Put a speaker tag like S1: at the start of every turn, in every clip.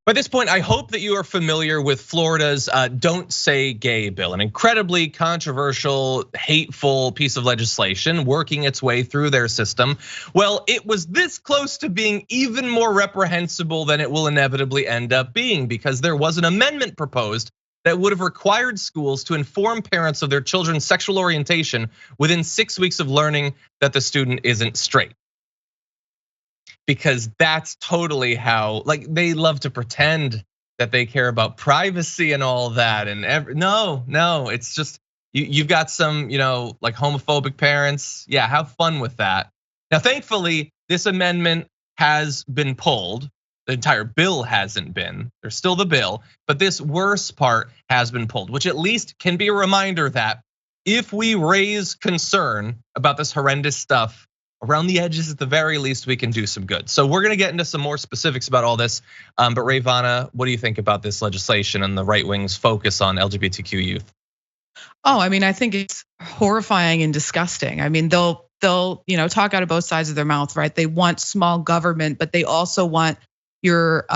S1: By this point, I hope that you are familiar with Florida's Don't Say Gay bill, an incredibly controversial, hateful piece of legislation working its way through their system. Well, it was this close to being even more reprehensible than it will inevitably end up being, because there was an amendment proposed that would have required schools to inform parents of their children's sexual orientation within 6 weeks of learning that the student isn't straight. Because that's totally how, like, they love to pretend that they care about privacy and all that. And no, it's just you've got some, like homophobic parents. Yeah, have fun with that. Now, thankfully, this amendment has been pulled. The entire bill hasn't been. There's still the bill, but this worst part has been pulled, which at least can be a reminder that if we raise concern about this horrendous stuff around the edges, at the very least, we can do some good. So we're gonna get into some more specifics about all this. But Rayyvana, what do you think about this legislation and the right wing's focus on LGBTQ youth?
S2: Oh, I mean, I think it's horrifying and disgusting. I mean, they'll talk out of both sides of their mouth, right? They want small government, but they also want your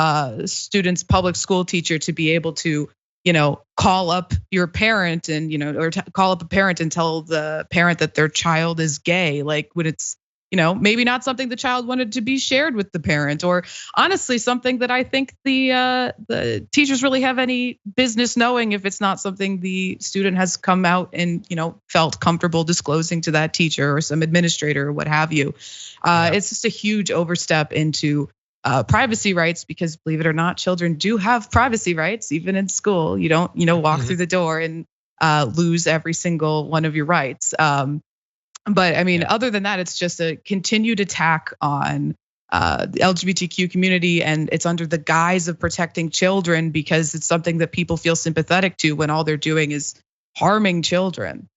S2: student's public school teacher to be able to, call up your parent and, or call up a parent and tell the parent that their child is gay, like when it's, maybe not something the child wanted to be shared with the parent, or honestly something that I think the teachers really have any business knowing if it's not something the student has come out and felt comfortable disclosing to that teacher or some administrator or what have you. It's just a huge overstep into privacy rights, because believe it or not, children do have privacy rights even in school. You don't walk through the door and lose every single one of your rights. But I mean, other than that, it's just a continued attack on the LGBTQ community, and it's under the guise of protecting children because it's something that people feel sympathetic to when all they're doing is harming children.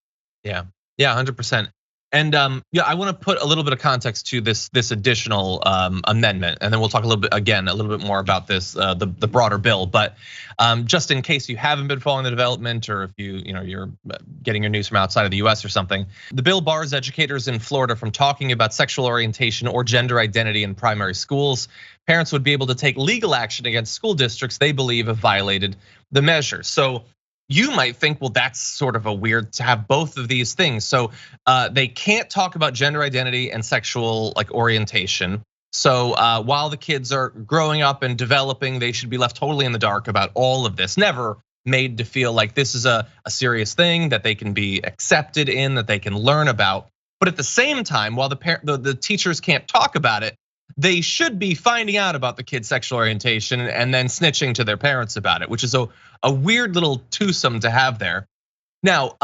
S1: Yeah, 100%. And I want to put a little bit of context to this getting amendment, and then we'll talk a little bit more about this, the broader bill. But just in case you haven't been following the development, or if you're getting your news from outside of the US or something, the bill bars educators in Florida from talking about sexual orientation or gender identity in primary schools. Parents would be able to take legal action against school districts they believe have violated the measure. So you might think, well, that's sort of a weird to have both of these things. So they can't talk about gender identity and sexual orientation. So while the kids are growing up and developing, they should be left totally in the dark about all of this, never made to feel like this is a serious thing that they can be accepted in, that they can learn about. But at the same time, while the teachers can't talk about it, they should be finding out about the kid's sexual orientation and then snitching to their parents about it, which is a weird little twosome to have there. Now,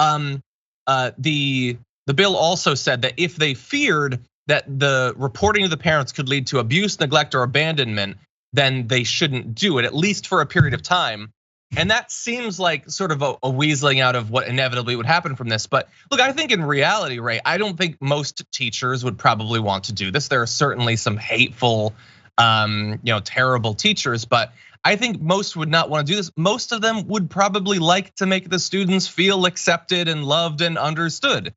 S1: the bill also said that if they feared that the reporting of the parents could lead to abuse, neglect, or abandonment, then they shouldn't do it, at least for a period of time. And that seems like sort of a weaseling out of what inevitably would happen from this. But look, I think in reality, Ray, I don't think most teachers would probably want to do this. There are certainly some hateful, terrible teachers, but I think most would not want to do this. Most of them would probably like to make the students feel accepted and loved and understood,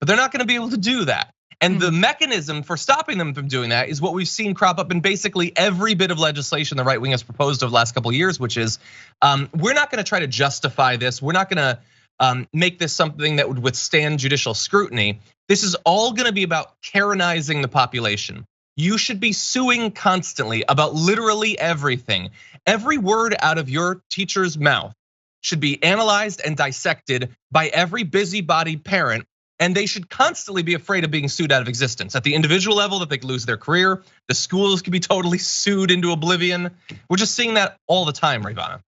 S1: but they're not going to be able to do that. And the mechanism for stopping them from doing that is what we've seen crop up in basically every bit of legislation the right wing has proposed over the last couple of years, which is we're not going to try to justify this. We're not going to make this something that would withstand judicial scrutiny. This is all going to be about Karenizing the population. You should be suing constantly about literally everything. Every word out of your teacher's mouth should be analyzed and dissected by every busybody parent. And they should constantly be afraid of being sued out of existence. At the individual level, that they could lose their career. The schools could be totally sued into oblivion. We're just seeing that all the time, Rayyvana.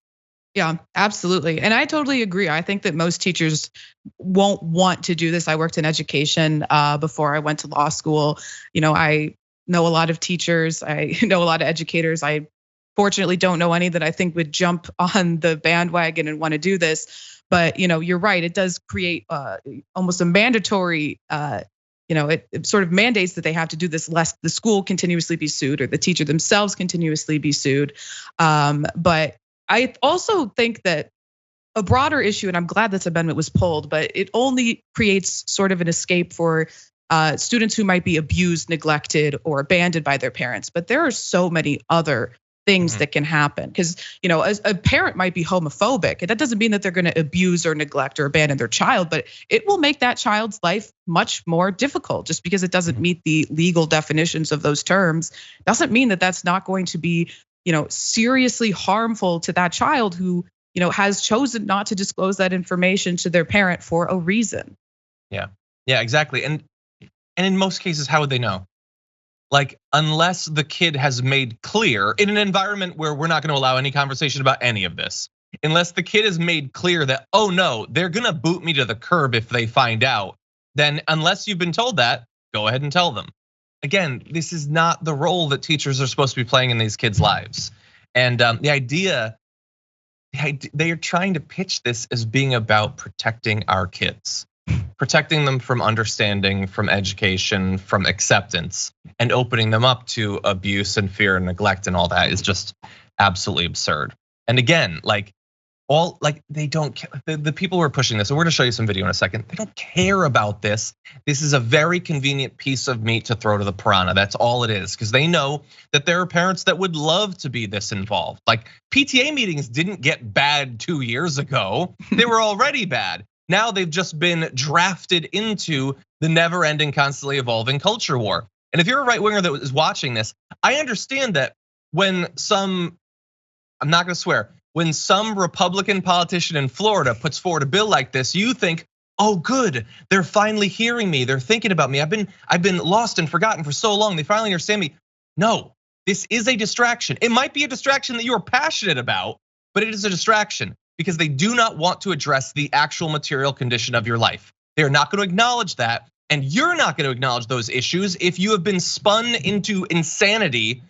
S2: Yeah, absolutely. And I totally agree. I think that most teachers won't want to do this. I worked in education before I went to law school. I know a lot of teachers. I know a lot of educators. I fortunately don't know any that I think would jump on the bandwagon and want to do this. But you're right. It does create almost a mandatory, it sort of mandates that they have to do this lest the school continuously be sued or the teacher themselves continuously be sued. But I also think that a broader issue, and I'm glad this amendment was pulled, but it only creates sort of an escape for students who might be abused, neglected, or abandoned by their parents. But there are so many other things that can happen. Because as a parent might be homophobic, and that doesn't mean that they're going to abuse or neglect or abandon their child, but it will make that child's life much more difficult. Just because it doesn't meet the legal definitions of those terms doesn't mean that that's not going to be seriously harmful to that child who has chosen not to disclose that information to their parent for a reason.
S1: Yeah, exactly. And in most cases, how would they know? Like, unless the kid has made clear in an environment where we're not going to allow any conversation about any of this, unless the kid has made clear that, oh no, they're going to boot me to the curb if they find out, then unless you've been told that, go ahead and tell them. Again, this is not the role that teachers are supposed to be playing in these kids' lives. And the idea, they are trying to pitch this as being about protecting our kids, protecting them from understanding, from education, from acceptance, and opening them up to abuse and fear and neglect and all that is just absolutely absurd. And again, they don't care. The people who are pushing this, and we're gonna show you some video in a second, they don't care about this. This is a very convenient piece of meat to throw to the piranha. That's all it is, because they know that there are parents that would love to be this involved. Like, PTA meetings didn't get bad 2 years ago. They were already bad. Now they've just been drafted into the never-ending, constantly evolving culture war. And if you're a right-winger that is watching this, I understand that when I'm not gonna swear, when some Republican politician in Florida puts forward a bill like this, you think, oh good, they're finally hearing me, they're thinking about me. I've been lost and forgotten for so long, they finally understand me. No, this is a distraction. It might be a distraction that you're passionate about, but it is a distraction because they do not want to address the actual material condition of your life. They're not gonna acknowledge that, and you're not gonna acknowledge those issues if you have been spun into insanity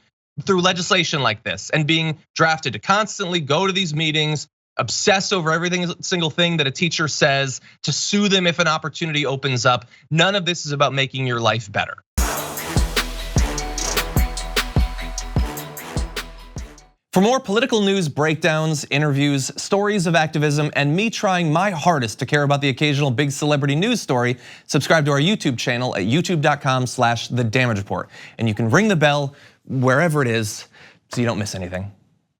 S1: through legislation like this and being drafted to constantly go to these meetings, obsess over single thing that a teacher says, to sue them if an opportunity opens up. None of this is about making your life better. For more political news breakdowns, interviews, stories of activism, and me trying my hardest to care about the occasional big celebrity news story, subscribe to our YouTube channel at youtube.com/thedamagereport. And you can ring the bell wherever it is so you don't miss anything.